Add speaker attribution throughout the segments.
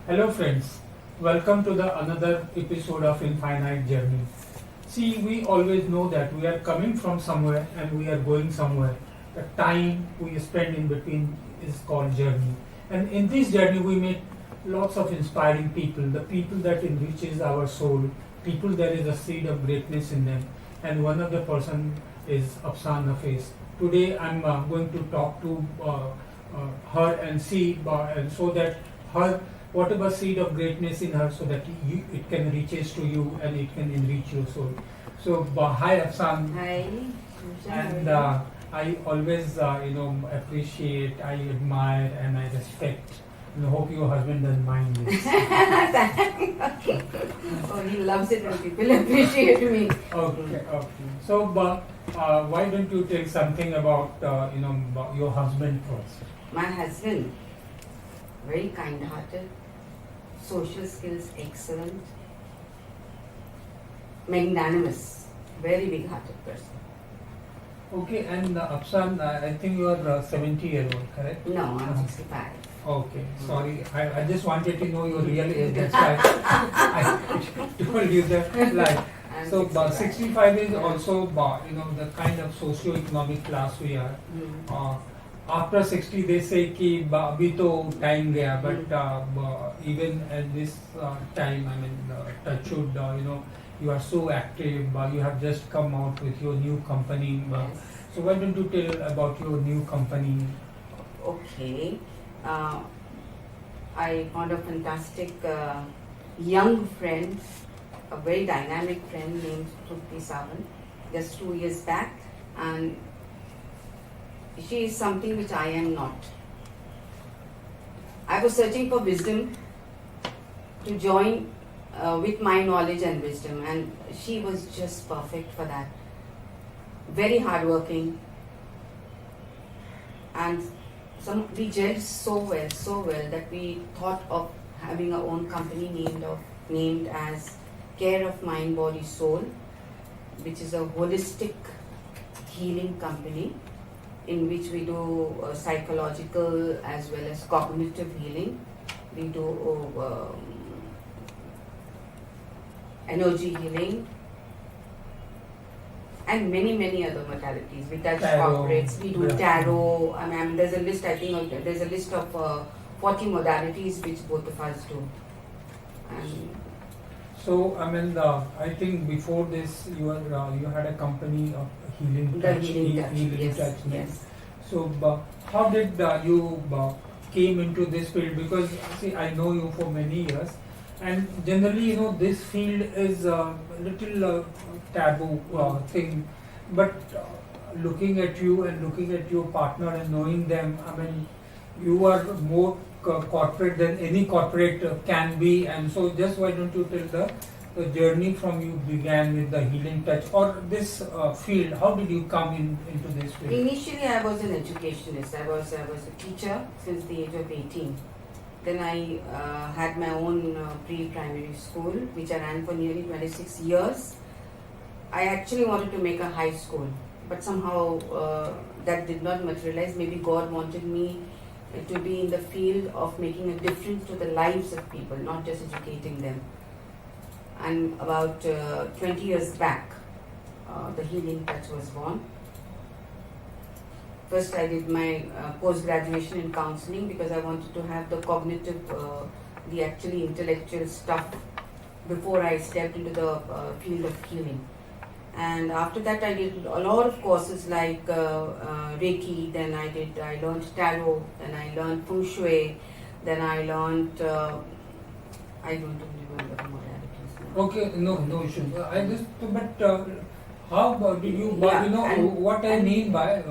Speaker 1: Hello friends, welcome to the another episode of Infinite Journey. See, we always know that we are coming from somewhere and we are going somewhere. The time we spend in between is called journey. And in this journey we meet lots of inspiring people, the people that enriches our soul, people there is a seed of greatness in them. And one of the person is Afsan Nafis. Today I'm going to talk to her and see and so that her whatever seed of greatness in her so that it can reaches to you and it can enrich your soul. So hi Afsan.
Speaker 2: Hi.
Speaker 1: And I always appreciate, I admire and I respect and hope your husband doesn't mind this.
Speaker 2: Oh, he loves it when people appreciate me.
Speaker 1: Okay. So why don't you tell something about about your husband first?
Speaker 2: My husband, very kind-hearted, social skills excellent, magnanimous, very big-hearted person.
Speaker 1: Okay, and Afsan, I think you are 70-year-old, correct?
Speaker 2: No, I'm 65.
Speaker 1: Okay, sorry. I just wanted to know your real age. That's why I told you that. Like,
Speaker 2: I'm
Speaker 1: so
Speaker 2: 65.
Speaker 1: 65 is also the kind of socio-economic class we are. After 60 they say कि अभी तो time गया, but even at this time, I mean, touch wood, you are so active. You have just come out with your new company.
Speaker 2: Yes.
Speaker 1: So why don't you tell about your new company?
Speaker 2: Okay. I found a fantastic young friend, a very dynamic friend named Trupti Savan, just 2 years back, and she is something which I am not. I was searching for wisdom to join with my knowledge and wisdom, and she was just perfect for that. Very hardworking, and we gelled so well that we thought of having our own company named as Care of Mind, Body, Soul, which is a holistic healing company in which we do psychological as well as cognitive healing. We do energy healing and many other modalities. We touch
Speaker 1: Tarot.
Speaker 2: corporates, we do tarot. I mean, there's a list. I think there's a list of 40 modalities which both of us do. And
Speaker 1: So I mean, I think before this you had a company of healing
Speaker 2: the
Speaker 1: touch,
Speaker 2: healing touch, yes,
Speaker 1: touch.
Speaker 2: yes.
Speaker 1: So how did you came into this field? Because see, I know you for many years, and generally this field is a little taboo thing. But looking at you and looking at your partner and knowing them, I mean, you are more corporate than any corporate can be. And so just why don't you tell the journey from you began with the healing touch or this field? How did you come into this field?
Speaker 2: Initially, I was an educationist. I was a teacher since the age of 18. Then I had my own pre-primary school, which I ran for nearly 26 years. I actually wanted to make a high school, but somehow that did not materialize. Maybe God wanted me to be in the field of making a difference to the lives of people, not just educating them. And about 20 years back, the Healing Touch was born. First, I did my post-graduation in counseling because I wanted to have the cognitive, the actually intellectual stuff before I stepped into the field of healing. And after that, I did a lot of courses like Reiki. Then I learned tarot. Then I learned Feng Shui. Then I learned I don't remember the modalities now.
Speaker 1: Okay, no issue. I just how did you?
Speaker 2: Yeah,
Speaker 1: What I mean by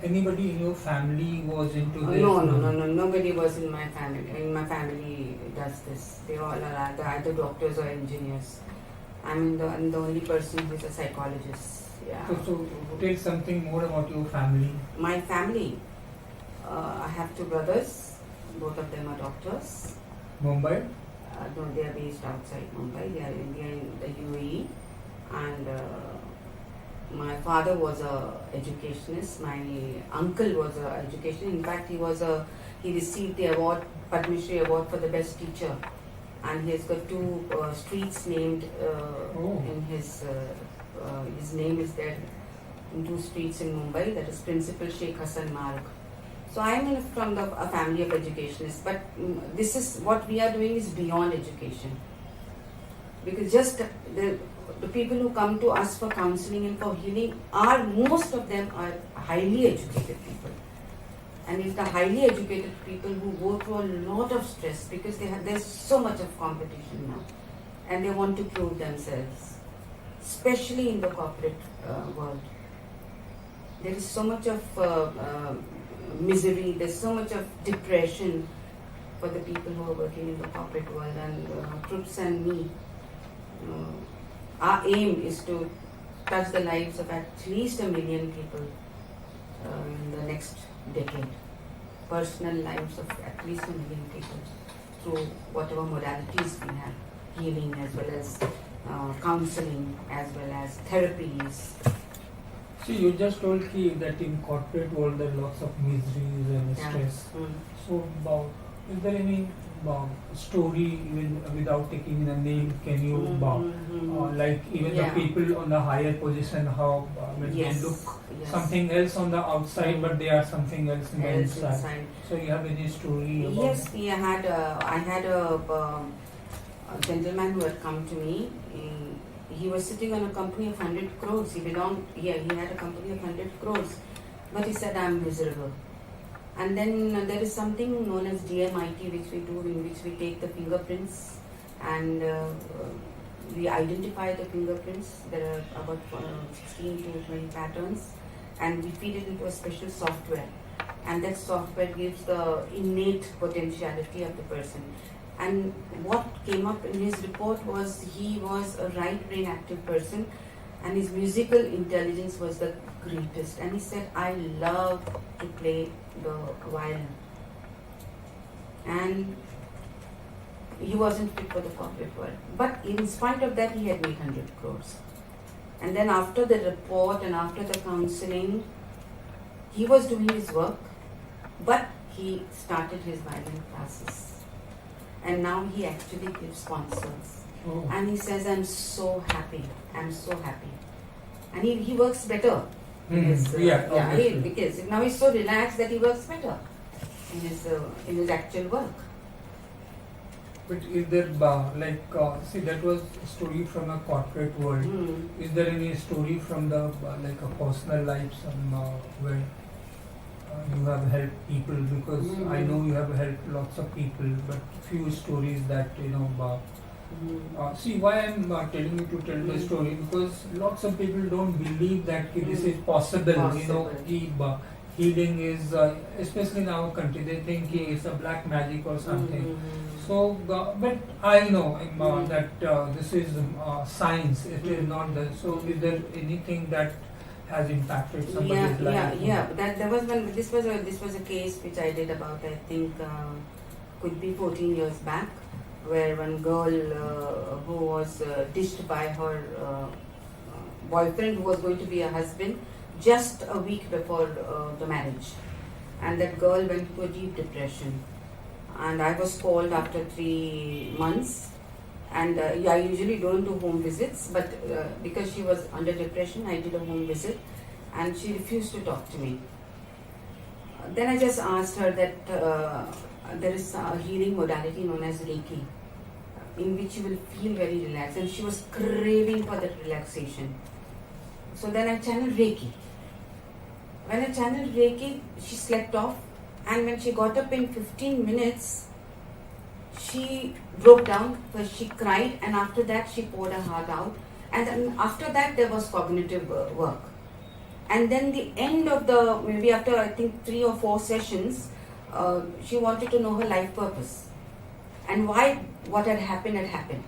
Speaker 1: anybody in your family was into this?
Speaker 2: No. Nobody was in my family. In my family does this. They all are either doctors or engineers. I'm the only person who is a psychologist. Yeah.
Speaker 1: So tell something more about your family.
Speaker 2: My family, I have 2 brothers. Both of them are doctors.
Speaker 1: Mumbai.
Speaker 2: No, they are based outside Mumbai. They are in the UAE. And my father was a educationist. My uncle was a educationist. In fact, he received the award, Padma Shri Award for the best teacher and he has got two streets named
Speaker 1: Oh.
Speaker 2: in his name is there in two streets in Mumbai. That is Principal Sheikh Hassan Marg. So I am from a family of educationists, but this is what we are doing is beyond education. Because just the people who come to us for counseling and for healing most of them are highly educated people. And it's the highly educated people who go through a lot of stress because there's so much of competition now. And they want to prove themselves, especially in the corporate world. There is so much of misery, there's so much of depression for the people who are working in the corporate world. And Troops and me, our aim is to touch the lives of at least 1 million people in the next decade. Personal lives of at least 1 million people through whatever modalities we have, healing as well as counseling as well as therapies.
Speaker 1: See, you just told ki that in corporate world there are lots of miseries and
Speaker 2: Yeah.
Speaker 1: stress.
Speaker 2: Mm.
Speaker 1: So, is there any story, even without taking the name, can you like even
Speaker 2: Yeah.
Speaker 1: the people on the higher position, how when
Speaker 2: Yes.
Speaker 1: they look
Speaker 2: Yes.
Speaker 1: something else on the outside, but they are something else in the
Speaker 2: Else
Speaker 1: inside.
Speaker 2: inside.
Speaker 1: So you have any story about
Speaker 2: Yes,
Speaker 1: that?
Speaker 2: I had a gentleman who had come to me. He was sitting on a company of 100 crores. He had a company of 100 crores. But he said, I'm miserable. And then there is something known as DMIT, which we do, in which we take the fingerprints and we identify the fingerprints. There are about 16 to 20 patterns, and we feed it into a special software. And that software gives the innate potentiality of the person. And what came up in his report was he was a right brain active person, and his musical intelligence was the greatest. And he said, I love to play the violin. And he wasn't fit for the corporate world. But in spite of that, he had made 100 crores. And then after the report and after the counseling, he was doing his work, but he started his violin classes. And now he actually gives concerts.
Speaker 1: Oh.
Speaker 2: And he says, I'm so happy. I'm so happy. And he works better.
Speaker 1: Obviously.
Speaker 2: Because now he's so relaxed that he works better in his actual work.
Speaker 1: But is there see, that was a story from a corporate world.
Speaker 2: Mm.
Speaker 1: Is there any story from the like a personal life, where you have helped people? Because I know you have helped lots of people, but few stories that see why I'm telling you to tell the story, because lots of people don't believe that this is possible. Healing is especially in our country they think it's a black magic or something. So, but I know that this is science. It is not the. So, is there anything that has impacted somebody's life?
Speaker 2: Yeah. There was one. This was a case which I did about, I think could be 14 years back, where one girl who was ditched by her boyfriend, who was going to be a husband, just a week before the marriage, and that girl went into a deep depression. And I was called after 3 months, and I usually don't do home visits, but because she was under depression, I did a home visit, and she refused to talk to me. Then I just asked her that there is a healing modality known as Reiki, in which you will feel very relaxed, and she was craving for that relaxation. So then I channeled Reiki. When I channeled Reiki, she slept off, and when she got up in 15 minutes, she broke down because she cried, and after that she poured her heart out, and then after that there was cognitive work. And then the end of maybe after I think 3 or 4 sessions, she wanted to know her life purpose and why what had happened.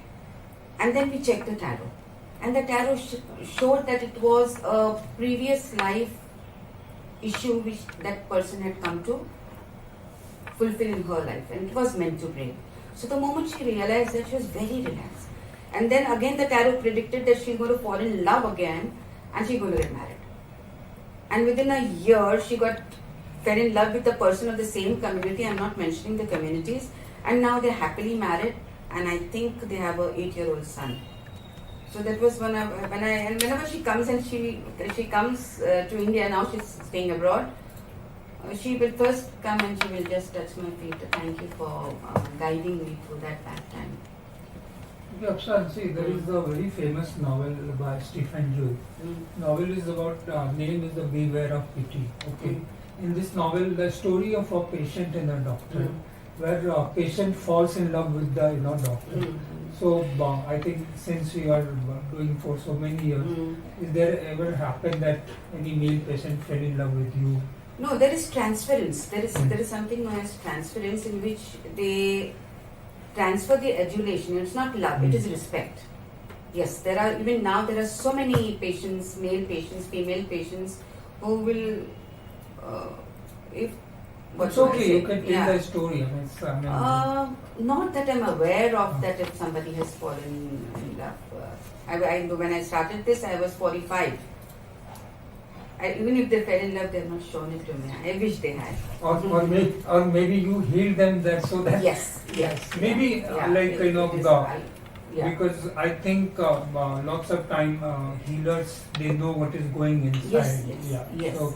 Speaker 2: And then we checked the tarot, and the tarot showed that it was a previous life issue which that person had come to fulfill in her life, and it was meant to break. So the moment she realized that, she was very relaxed. And then again the tarot predicted that she's going to fall in love again, and she's going to get married. And within a year, she fell in love with a person of the same community. I'm not mentioning the communities. And now they're happily married. and I think they have a 8-year-old son. So that was when and whenever she comes and she comes to India now, she's staying abroad. She will first come and she will just touch my feet. Thank you for guiding me through that bad time.
Speaker 1: Okay, Apsara, see, there is a very famous novel by Stephen Jewell. Novel is about, name is the Beware of Pity. Okay. In this novel, the story of a patient and a doctor, where a patient falls in love with the doctor. So I think since we are doing for so many years, is there ever happened that any male patient fell in love with you?
Speaker 2: No, there is transference. There is something known as transference in which they transfer the adulation. It's not love, it is respect. Yes, there are so many patients, male patients, female patients, who will,
Speaker 1: It's okay, you can tell the story.
Speaker 2: Not that I'm aware of that if somebody has fallen in love. When I started this, I was 45. Even if they fell in love, they have not shown it to me. I wish they had.
Speaker 1: Or maybe you healed them that so that.
Speaker 2: Yes.
Speaker 1: Maybe
Speaker 2: Yeah.
Speaker 1: Because I think lots of time healers, they know what is going inside.
Speaker 2: Yes.
Speaker 1: So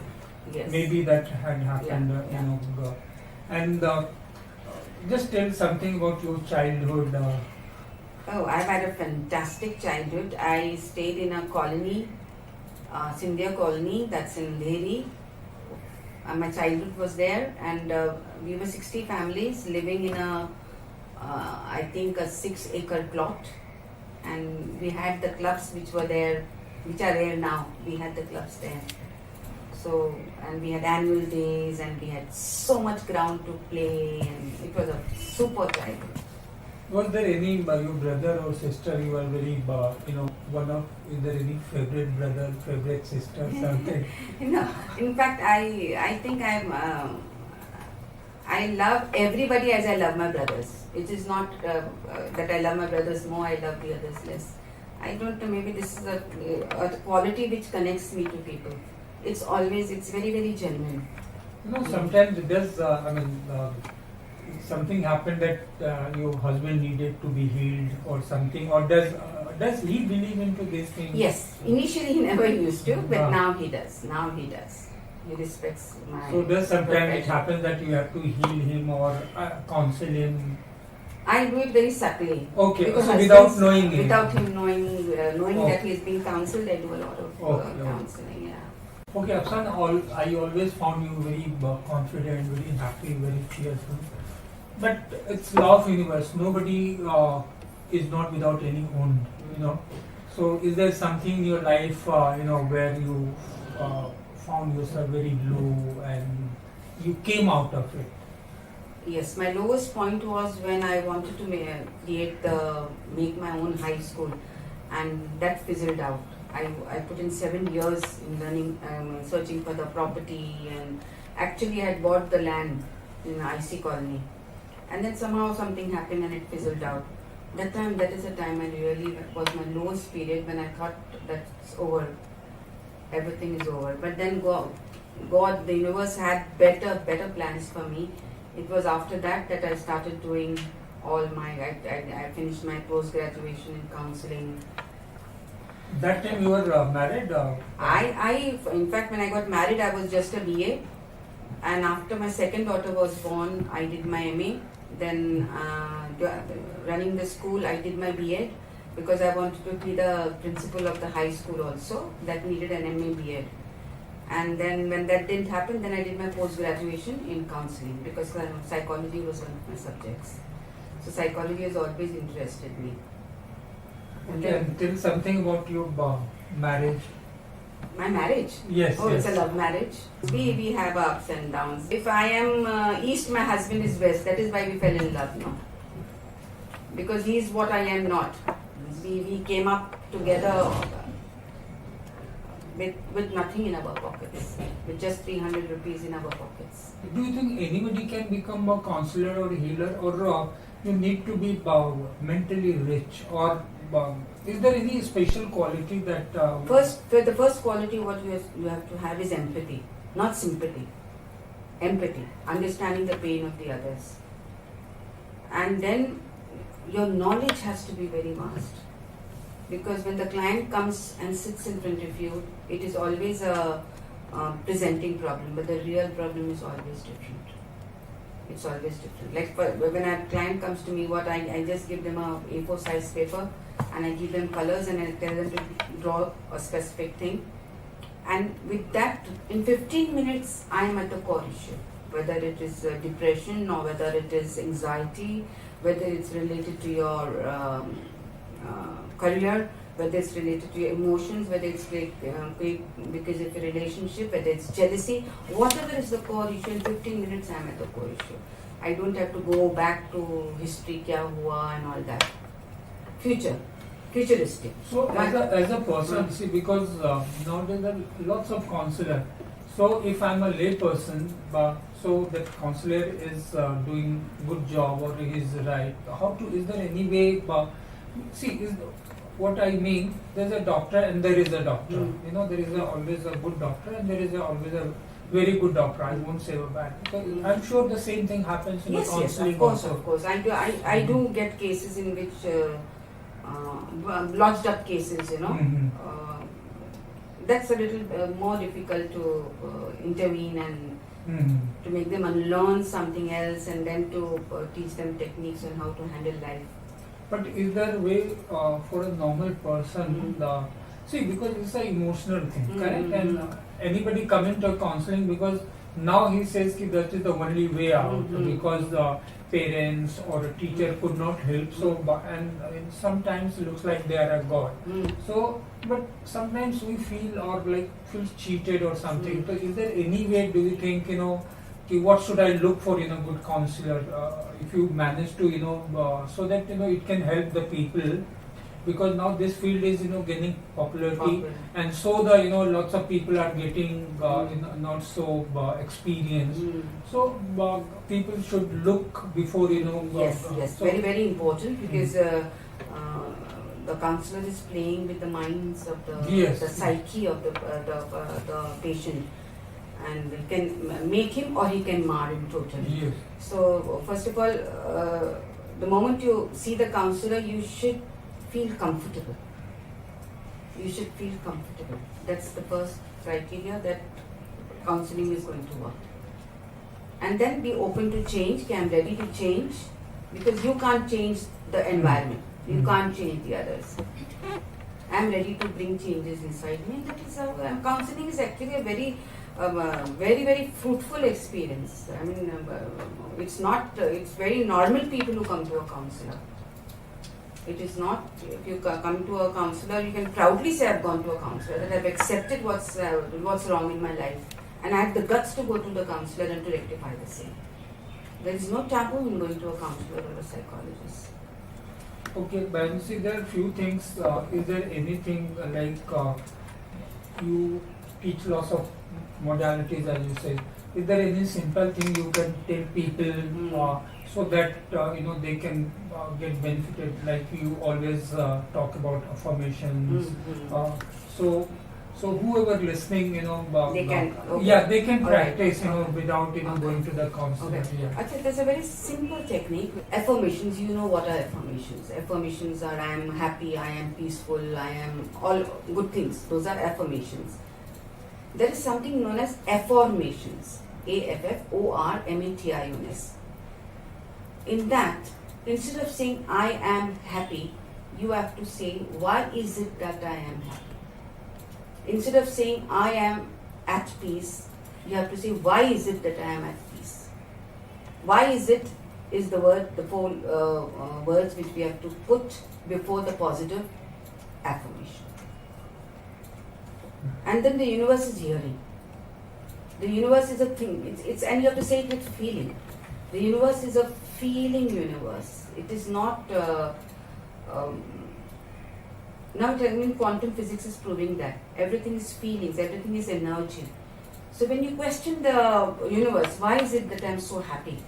Speaker 2: Yes.
Speaker 1: maybe that had happened. And just tell something about your childhood.
Speaker 2: Oh, I've had a fantastic childhood. I stayed in a colony, Sindhya colony, that's in Dheri. My childhood was there, and we were 60 families living in I think a 6-acre plot. And we had the clubs which are there now. We had the clubs there. So, and we had annual days, and we had so much ground to play, and it was a super childhood.
Speaker 1: Was there any your brother or sister you are very is there any favorite brother, favorite sister, something?
Speaker 2: No, in fact, I think I love everybody as I love my brothers. It is not that I love my brothers more, I love the others less. I don't know, maybe this is a quality which connects me to people. It's very, very genuine.
Speaker 1: Sometimes it does, something happened that your husband needed to be healed or something, or does he believe into these things?
Speaker 2: Yes, initially he never used to, but now he does. He respects my...
Speaker 1: So does sometimes it happen that you have to heal him or counsel him?
Speaker 2: I do it very subtly.
Speaker 1: Okay,
Speaker 2: because
Speaker 1: so without knowing him?
Speaker 2: Without him knowing that he is being counselled, I do a lot of counselling,
Speaker 1: Okay, Apsara, I always found you very confident, very happy, very cheerful. But it's law of universe. Nobody is not without any wound, So is there something in your life, where you found yourself very low and you came out of it?
Speaker 2: Yes, my lowest point was when I wanted to make my own high school, and that fizzled out. I put in 7 years in learning, searching for the property, and actually I had bought the land in IC colony. And then somehow something happened and it fizzled out. That is the time I really was my lowest period when I thought that's over. Everything is over. But then God, the universe had better plans for me. It was after that I started doing I finished my post-graduation in counseling.
Speaker 1: That time you were married?
Speaker 2: In fact, when I got married, I was just a BA. And after my second daughter was born, I did my MA. Then running the school, I did my BA because I wanted to be the principal of the high school also. That needed an MA BA. And then when that didn't happen, then I did my post-graduation in counseling because psychology was one of my subjects. So psychology has always interested me.
Speaker 1: Okay, and tell something about your marriage.
Speaker 2: My marriage?
Speaker 1: Yes.
Speaker 2: It's a love marriage. We have ups and downs. If I am east, my husband is west. That is why we fell in love, no? Because he is what I am not. We came up together with nothing in our pockets, with just 300 rupees in our pockets.
Speaker 1: Do you think anybody can become a counselor or healer, or you need to be mentally rich, or is there any special quality that...
Speaker 2: The first quality what you have to have is empathy, not sympathy. Empathy, understanding the pain of the others. And then your knowledge has to be very vast. Because when the client comes and sits in front of you, it is always a presenting problem, but the real problem is always different. It's always different. Like when a client comes to me, I just give them a A4 size paper and I give them colors and I tell them to draw a specific thing. And with that, in 15 minutes, I am at the core issue. Whether it is depression or whether it is anxiety, whether it's related to your career, whether it's related to your emotions, whether it's because of your relationship, whether it's jealousy, whatever is the core issue, in 15 minutes I am at the core issue. I don't have to go back to history, kya hua and all that. Futuristic.
Speaker 1: So as a person, see, because nowadays there are lots of counselor. So if I'm a lay person, so that counselor is doing good job or he is right. Is there any way? What I mean, there's a doctor and there is a doctor. You know, there is always a good doctor and there is always a very good doctor. I won't say a bad. So I'm sure the same thing happens in the counseling.
Speaker 2: Yes, of course. I do get cases in which lodged up cases, you know. That's a little more difficult to intervene and to make them unlearn something else and then to teach them techniques on how to handle life.
Speaker 1: But is there a way for a normal person, because it's an emotional thing, correct? And anybody coming to counseling because now he says that is the only way out because the parents or a teacher could not help. So, sometimes it looks like they are a god. So, but sometimes we feel cheated or something. So, is there any way? Do you think what should I look for in a good counselor? If you manage to so that it can help the people. Because now this field is gaining popularity, and so the lots of people are getting not so experienced. So people should look before
Speaker 2: Yes, so very very important because the counselor is playing with the minds of the psyche of the patient, and he can make him or he can mar him totally.
Speaker 1: Yes.
Speaker 2: So first of all, the moment you see the counselor, you should feel comfortable. You should feel comfortable. That's the first criteria that counseling is going to work. And then be open to change. I'm ready to change, because you can't change the environment. You can't change the others. I'm ready to bring changes inside me. And that is how counseling is actually a very, very fruitful experience. I mean, it's not. It's very normal people who come to a counselor. It is not, if you come to a counselor, you can proudly say I've gone to a counselor, that I've accepted what's wrong in my life, and I have the guts to go to the counselor and to rectify the same. There is no taboo in going to a counselor or a psychologist.
Speaker 1: Okay, but see, there are few things. Is there anything you teach lots of modalities, as you say? Is there any simple thing you can tell people so that they can get benefited? Like you always talk about affirmations. So whoever listening,
Speaker 2: they can. Okay.
Speaker 1: Yeah, they can practice,
Speaker 2: right.
Speaker 1: without going to the counselor.
Speaker 2: Okay.
Speaker 1: Yeah.
Speaker 2: Actually, there's a very simple technique. Affirmations. You know what are affirmations? Affirmations are: I am happy, I am peaceful, I am all good things. Those are affirmations. There is something known as afformations. AFFORMATIONS. In that, instead of saying I am happy, you have to say why is it that I am happy. Instead of saying I am at peace, you have to say why is it that I am at peace. Why is it is the word, the four words which we have to put before the positive affirmation. And then the universe is hearing. The universe is a thing. It's and you have to say it with feeling. The universe is a feeling universe. It is not. Now, quantum physics is proving that everything is feelings, everything is energy. So when you question the universe, why is it that I'm so happy?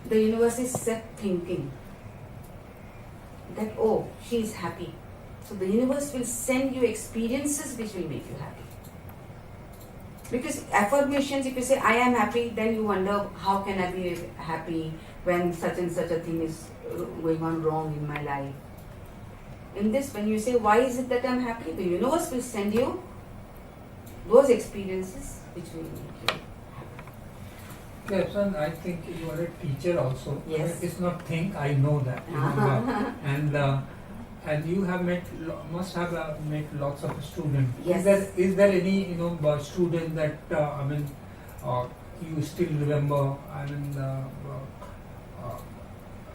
Speaker 2: The universe is set thinking that, oh, she is happy. So the universe will send you experiences which will make you happy. Because affirmations, if you say I am happy, then you wonder how can I be happy when such and such a thing is going on wrong in my life. In this, when you say why is it that I'm happy, the universe will send you those experiences which will make you.
Speaker 1: Yes, and I think you are a teacher also.
Speaker 2: Yes.
Speaker 1: It's not think, I know that. And you have must have met lots of students.
Speaker 2: Yes.
Speaker 1: Is there any student that you still remember?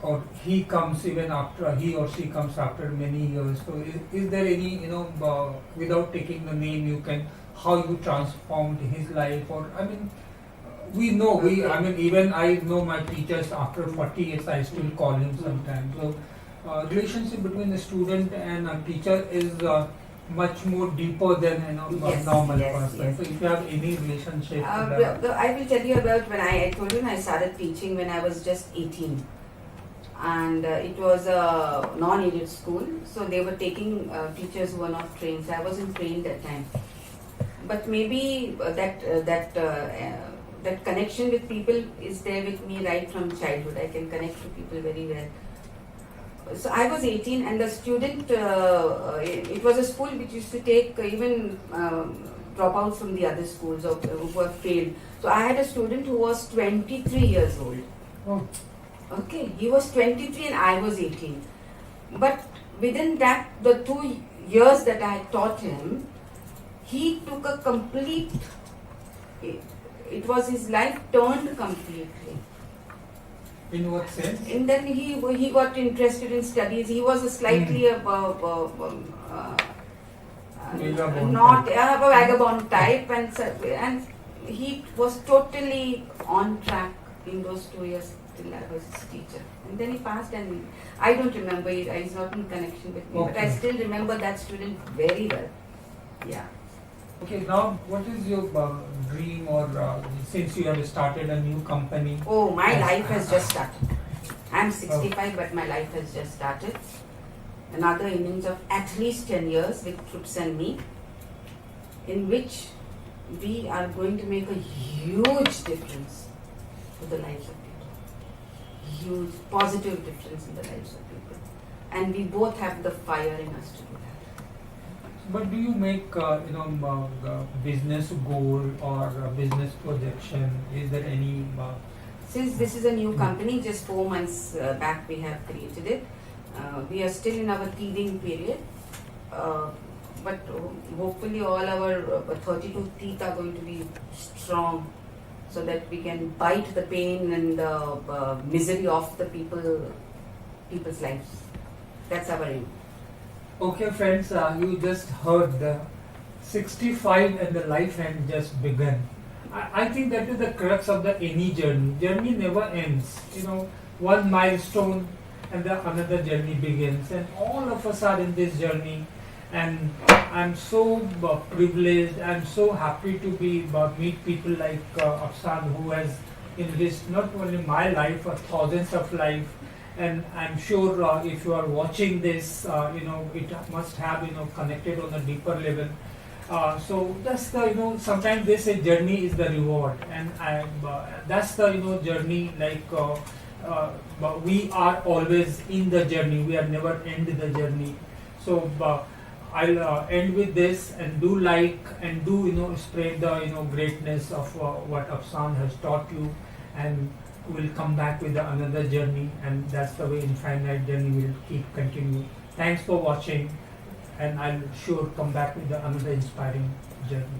Speaker 1: Or he comes even after he or she comes after many years. So is there any without taking the name you can how you transformed his life or we know even I know my teachers after 40 years I still call him sometimes. So relationship between the student and a teacher is much more deeper than a normal person.
Speaker 2: Yes.
Speaker 1: So if you have any relationship,
Speaker 2: I will tell you about when I told you I started teaching when I was just 18, and it was a non-aided school, so they were taking teachers who were not trained. So I wasn't trained at that time, but maybe that connection with people is there with me right from childhood. I can connect to people very well. So I was 18 and the student, it was a school which used to take even dropouts from the other schools or who were failed. So I had a student who was 23 years old.
Speaker 1: Oh.
Speaker 2: Okay, he was 23 and I was 18. But within that, the 2 years that I taught him, he took a complete, it was his life turned completely.
Speaker 1: In what sense?
Speaker 2: And then he got interested in studies. He was a slightly not a vagabond type, and he was totally on track in those 2 years till I was his teacher. And then he passed, and I don't remember. He's not in connection with me, but I still remember that student very well. Yeah.
Speaker 1: Okay, now what is your dream or since you have started a new company?
Speaker 2: Oh, my life has just started. I'm 65, but my life has just started. Another innings of at least 10 years with Troops and me, in which we are going to make a huge difference to the lives of people. Huge positive difference in the lives of people. And we both have the fire in us to do that.
Speaker 1: But do you make business goal or business projection? Is there any?
Speaker 2: Since this is a new company, just 4 months back we have created it. We are still in our teething period, but hopefully all our 32 teeth are going to be strong, so that we can bite the pain and the misery of the people's lives. That's our aim.
Speaker 1: Okay, friends, you just heard the 65 and the life had just begun. I think that is the crux of the any journey. Journey never ends. One milestone and the another journey begins, and all of us are in this journey. And I'm so privileged. I'm so happy to be meet people like Afsaan, who has enriched not only my life but thousands of life. And I'm sure if you are watching this, it must have connected on a deeper level. So that's the sometimes they say journey is the reward, and that's the journey. But we are always in the journey. We are never end the journey. So I'll end with this and do like and do spread the greatness of what Afsaan has taught you, and we'll come back with another journey, and that's the way Infinite Journey will keep continue. Thanks for watching, and I'll sure come back with another inspiring journey.